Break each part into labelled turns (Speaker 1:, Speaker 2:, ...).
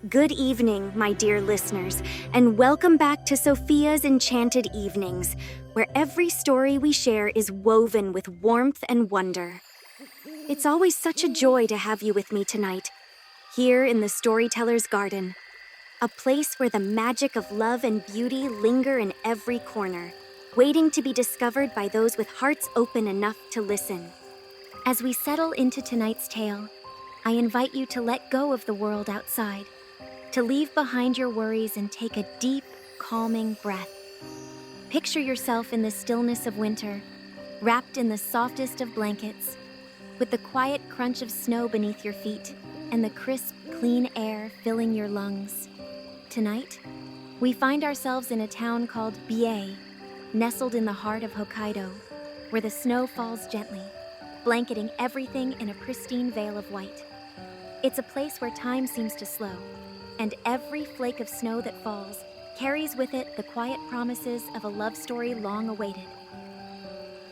Speaker 1: Good evening, my dear listeners, and welcome back to Sophia's Enchanted Evenings, where every story we share is woven with warmth and wonder. It's always such a joy to have you with me tonight, here in the Storyteller's Garden, a place where the magic of love and beauty linger in every corner, waiting to be discovered by those with hearts open enough to listen. As we settle into tonight's tale, I invite you to let go of the world outside, to leave behind your worries and take a deep, calming breath. Picture yourself in the stillness of winter, wrapped in the softest of blankets, with the quiet crunch of snow beneath your feet and the crisp, clean air filling your lungs. Tonight, we find ourselves in a town called Biei, nestled in the heart of Hokkaido, where the snow falls gently, blanketing everything in a pristine veil of white. It's a place where time seems to slow, and every flake of snow that falls carries with it the quiet promises of a love story long awaited.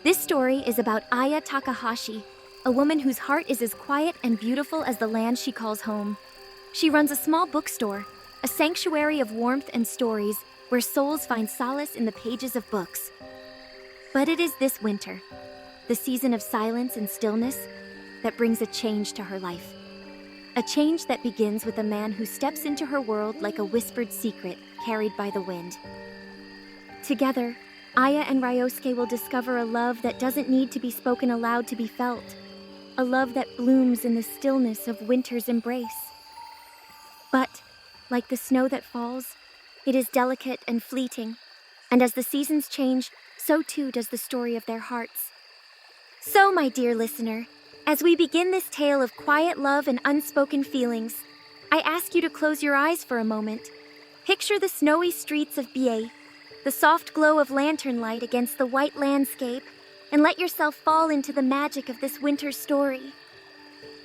Speaker 1: This story is about Aya Takahashi, a woman whose heart is as quiet and beautiful as the land she calls home. She runs a small bookstore, a sanctuary of warmth and stories where souls find solace in the pages of books. But it is this winter, the season of silence and stillness, that brings a change to her life. A change that begins with a man who steps into her world like a whispered secret carried by the wind. Together, Aya and Ryosuke will discover a love that doesn't need to be spoken aloud to be felt, a love that blooms in the stillness of winter's embrace. But, like the snow that falls, it is delicate and fleeting, and as the seasons change, so too does the story of their hearts. So, my dear listener, as we begin this tale of quiet love and unspoken feelings, I ask you to close your eyes for a moment. Picture the snowy streets of Biei, the soft glow of lantern light against the white landscape, and let yourself fall into the magic of this winter story.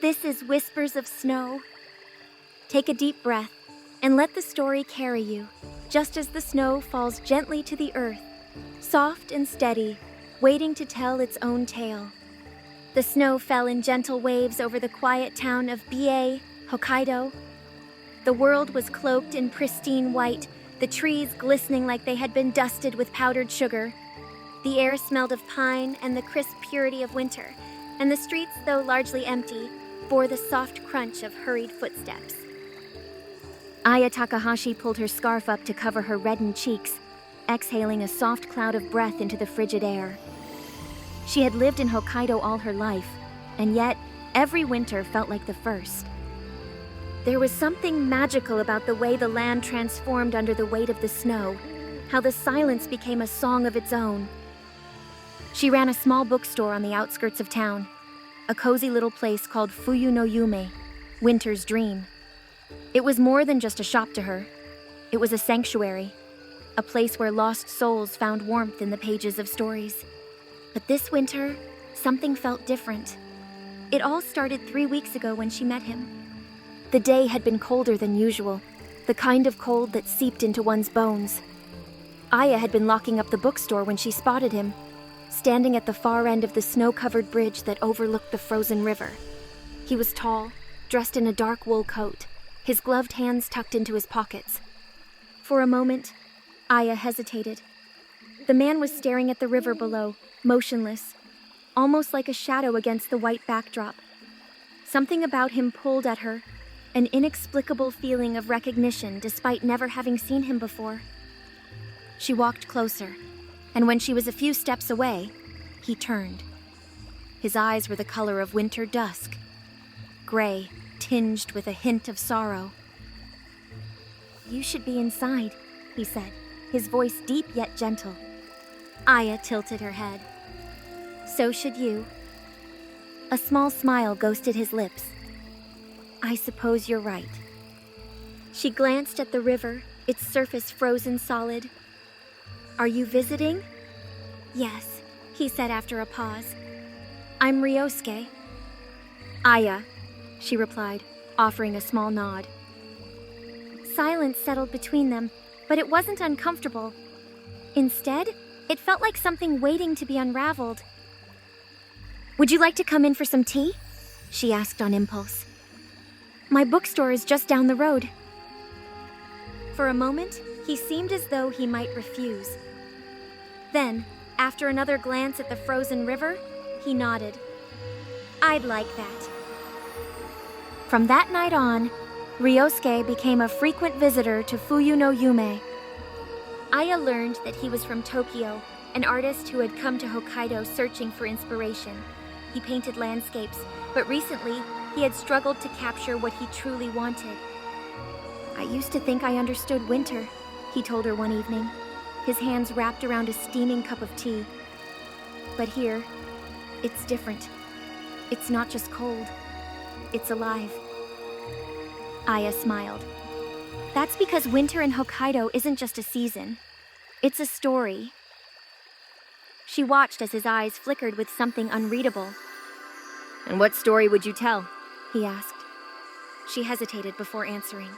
Speaker 1: This is Whispers of Snow. Take a deep breath and let the story carry you, just as the snow falls gently to the earth, soft and steady, waiting to tell its own tale. The snow fell in gentle waves over the quiet town of Biei, Hokkaido. The world was cloaked in pristine white, the trees glistening like they had been dusted with powdered sugar. The air smelled of pine and the crisp purity of winter, and the streets, though largely empty, bore the soft crunch of hurried footsteps. Aya Takahashi pulled her scarf up to cover her reddened cheeks, exhaling a soft cloud of breath into the frigid air. She had lived in Hokkaido all her life, and yet every winter felt like the first. There was something magical about the way the land transformed under the weight of the snow, how the silence became a song of its own. She ran a small bookstore on the outskirts of town, a cozy little place called Fuyu no Yume, Winter's Dream. It was more than just a shop to her. It was a sanctuary, a place where lost souls found warmth in the pages of stories. But this winter, something felt different. It all started 3 weeks ago when she met him. The day had been colder than usual, the kind of cold that seeped into one's bones. Aya had been locking up the bookstore when she spotted him, standing at the far end of the snow-covered bridge that overlooked the frozen river. He was tall, dressed in a dark wool coat, his gloved hands tucked into his pockets. For a moment, Aya hesitated. The man was staring at the river below, motionless, almost like a shadow against the white backdrop. Something about him pulled at her, an inexplicable feeling of recognition despite never having seen him before. She walked closer, and when she was a few steps away, he turned. His eyes were the color of winter dusk, gray, tinged with a hint of sorrow. "You should be inside," he said, his voice deep yet gentle. Aya tilted her head. "So should you." A small smile ghosted his lips. "I suppose you're right." She glanced at the river, its surface frozen solid. "Are you visiting?" "Yes," he said after a pause. "I'm Ryosuke." "Aya," she replied, offering a small nod. Silence settled between them, but it wasn't uncomfortable. Instead, it felt like something waiting to be unraveled. "Would you like to come in for some tea?" she asked on impulse. "My bookstore is just down the road." For a moment, he seemed as though he might refuse. Then, after another glance at the frozen river, he nodded. I'd like that. From that night on, Ryosuke became a frequent visitor to Fuyu no Yume. Aya learned that he was from Tokyo, an artist who had come to Hokkaido searching for inspiration. He painted landscapes, but recently he had struggled to capture what he truly wanted. I used to think I understood winter, he told her one evening, his hands wrapped around a steaming cup of tea. But here, it's different. It's not just cold, it's alive. Aya smiled. That's because winter in Hokkaido isn't just a season. It's a story. She watched as his eyes flickered with something unreadable. And what story would you tell? He asked. She hesitated before answering.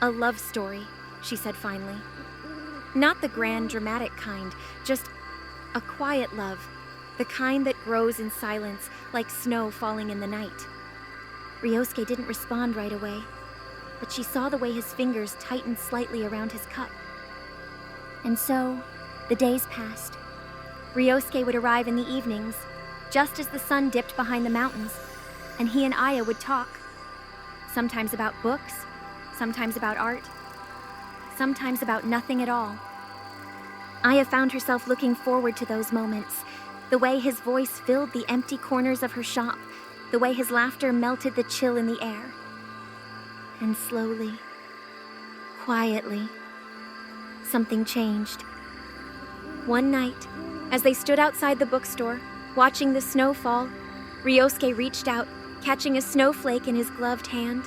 Speaker 1: A love story, she said finally. Not the grand, dramatic kind, just a quiet love, the kind that grows in silence like snow falling in the night. Ryosuke didn't respond right away, but she saw the way his fingers tightened slightly around his cup. And so, the days passed. Ryosuke would arrive in the evenings, just as the sun dipped behind the mountains, and he and Aya would talk. Sometimes about books, sometimes about art, sometimes about nothing at all. Aya found herself looking forward to those moments, the way his voice filled the empty corners of her shop, the way his laughter melted the chill in the air. And slowly, quietly, something changed. One night, as they stood outside the bookstore, watching the snow fall, Ryosuke reached out, catching a snowflake in his gloved hand.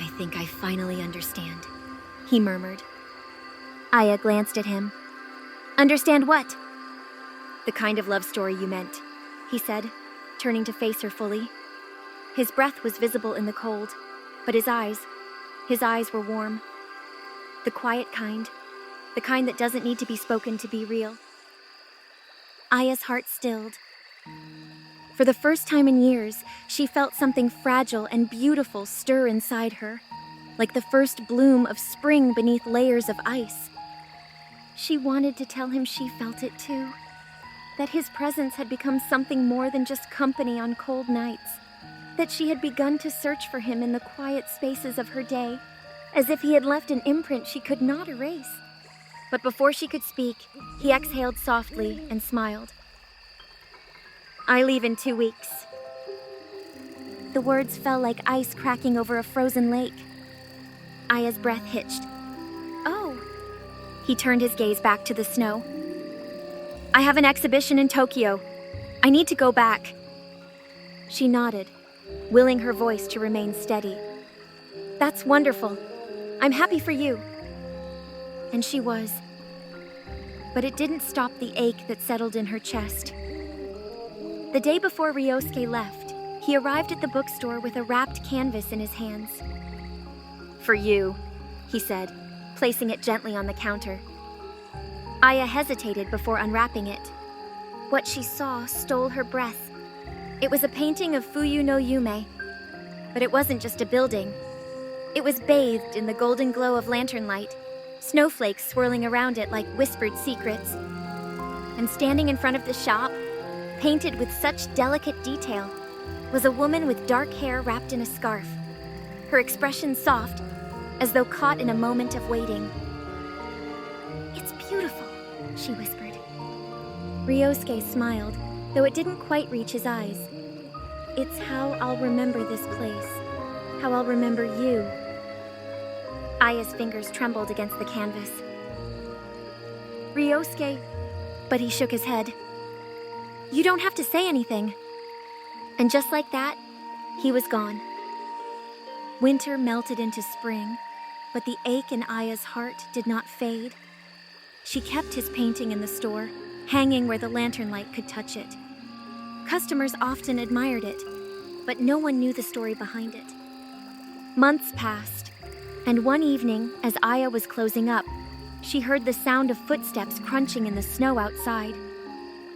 Speaker 1: I think I finally understand, he murmured. Aya glanced at him. Understand what? The kind of love story you meant, he said, turning to face her fully. His breath was visible in the cold, but his eyes were warm. The quiet kind, the kind that doesn't need to be spoken to be real. Aya's heart stilled. For the first time in years, she felt something fragile and beautiful stir inside her, like the first bloom of spring beneath layers of ice. She wanted to tell him she felt it too, that his presence had become something more than just company on cold nights, that she had begun to search for him in the quiet spaces of her day, as if he had left an imprint she could not erase. But before she could speak, he exhaled softly and smiled. I leave in 2 weeks. The words fell like ice cracking over a frozen lake. Aya's breath hitched. Oh. He turned his gaze back to the snow. I have an exhibition in Tokyo. I need to go back. She nodded, willing her voice to remain steady. That's wonderful. I'm happy for you. And she was. But it didn't stop the ache that settled in her chest. The day before Ryosuke left, he arrived at the bookstore with a wrapped canvas in his hands. For you, he said, placing it gently on the counter. Aya hesitated before unwrapping it. What she saw stole her breath. It was a painting of Fuyu no Yume, but it wasn't just a building. It was bathed in the golden glow of lantern light, snowflakes swirling around it like whispered secrets. And standing in front of the shop, painted with such delicate detail, was a woman with dark hair wrapped in a scarf, her expression soft, as though caught in a moment of waiting. It's beautiful, she whispered. Ryosuke smiled, though it didn't quite reach his eyes. It's how I'll remember this place, how I'll remember you. Aya's fingers trembled against the canvas. Ryosuke, but he shook his head. You don't have to say anything. And just like that, he was gone. Winter melted into spring, but the ache in Aya's heart did not fade. She kept his painting in the store, hanging where the lantern light could touch it. Customers often admired it, but no one knew the story behind it. Months passed, and one evening, as Aya was closing up, she heard the sound of footsteps crunching in the snow outside.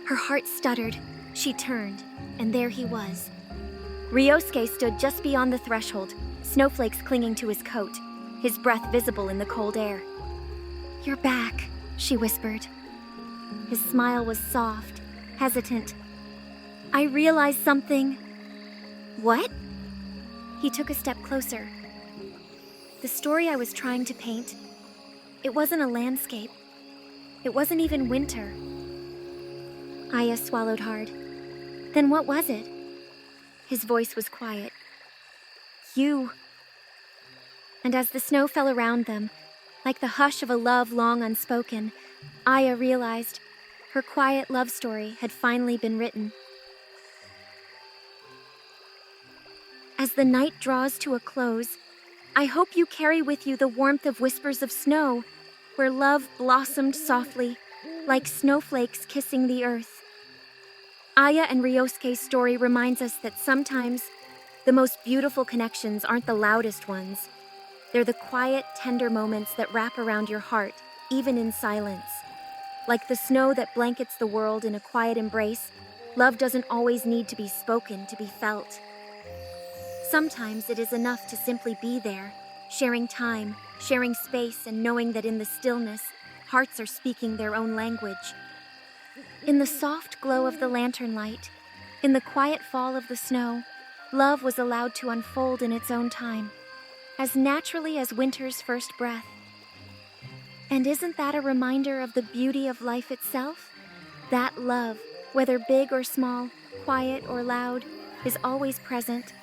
Speaker 1: Her heart stuttered. She turned, and there he was. Ryosuke stood just beyond the threshold, snowflakes clinging to his coat, his breath visible in the cold air. "You're back," she whispered. His smile was soft, hesitant. "I realized something." "What?" He took a step closer. "The story I was trying to paint, it wasn't a landscape. It wasn't even winter." Aya swallowed hard. "Then what was it?" His voice was quiet. "You." And as the snow fell around them, like the hush of a love long unspoken, Aya realized her quiet love story had finally been written. As the night draws to a close, I hope you carry with you the warmth of whispers of snow, where love blossomed softly, like snowflakes kissing the earth. Aya and Ryosuke's story reminds us that sometimes the most beautiful connections aren't the loudest ones. They're the quiet, tender moments that wrap around your heart, even in silence. Like the snow that blankets the world in a quiet embrace, love doesn't always need to be spoken to be felt. Sometimes it is enough to simply be there, sharing time, sharing space, and knowing that in the stillness, hearts are speaking their own language. In the soft glow of the lantern light, in the quiet fall of the snow, love was allowed to unfold in its own time, as naturally as winter's first breath. And isn't that a reminder of the beauty of life itself? That love, whether big or small, quiet or loud, is always present,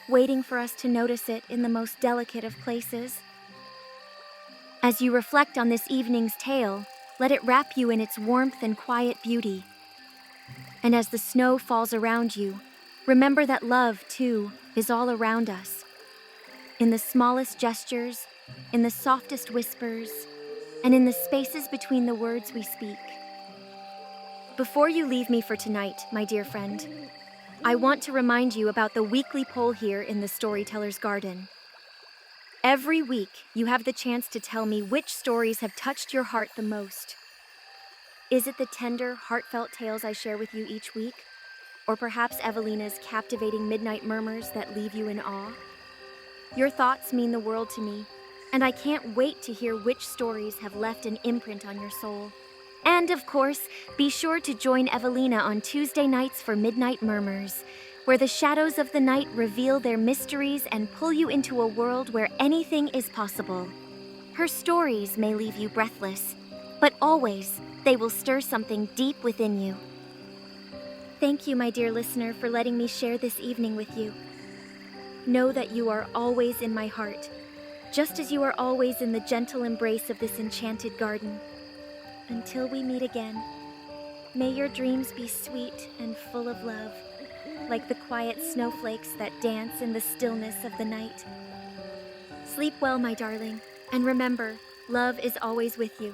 Speaker 1: waiting for us to notice it in the most delicate of places. As you reflect on this evening's tale, let it wrap you in its warmth and quiet beauty. And as the snow falls around you, remember that love, too, is all around us. In the smallest gestures, in the softest whispers, and in the spaces between the words we speak. Before you leave me for tonight, my dear friend, I want to remind you about the weekly poll here in the Storyteller's Garden. Every week, you have the chance to tell me which stories have touched your heart the most. Is it the tender, heartfelt tales I share with you each week? Or perhaps Evelina's captivating midnight murmurs that leave you in awe? Your thoughts mean the world to me, and I can't wait to hear which stories have left an imprint on your soul. And of course, be sure to join Evelina on Tuesday nights for Midnight Murmurs, where the shadows of the night reveal their mysteries and pull you into a world where anything is possible. Her stories may leave you breathless, but always they will stir something deep within you. Thank you, my dear listener, for letting me share this evening with you. Know that you are always in my heart, just as you are always in the gentle embrace of this enchanted garden. Until we meet again, may your dreams be sweet and full of love, like the quiet snowflakes that dance in the stillness of the night. Sleep well, my darling, and remember, love is always with you.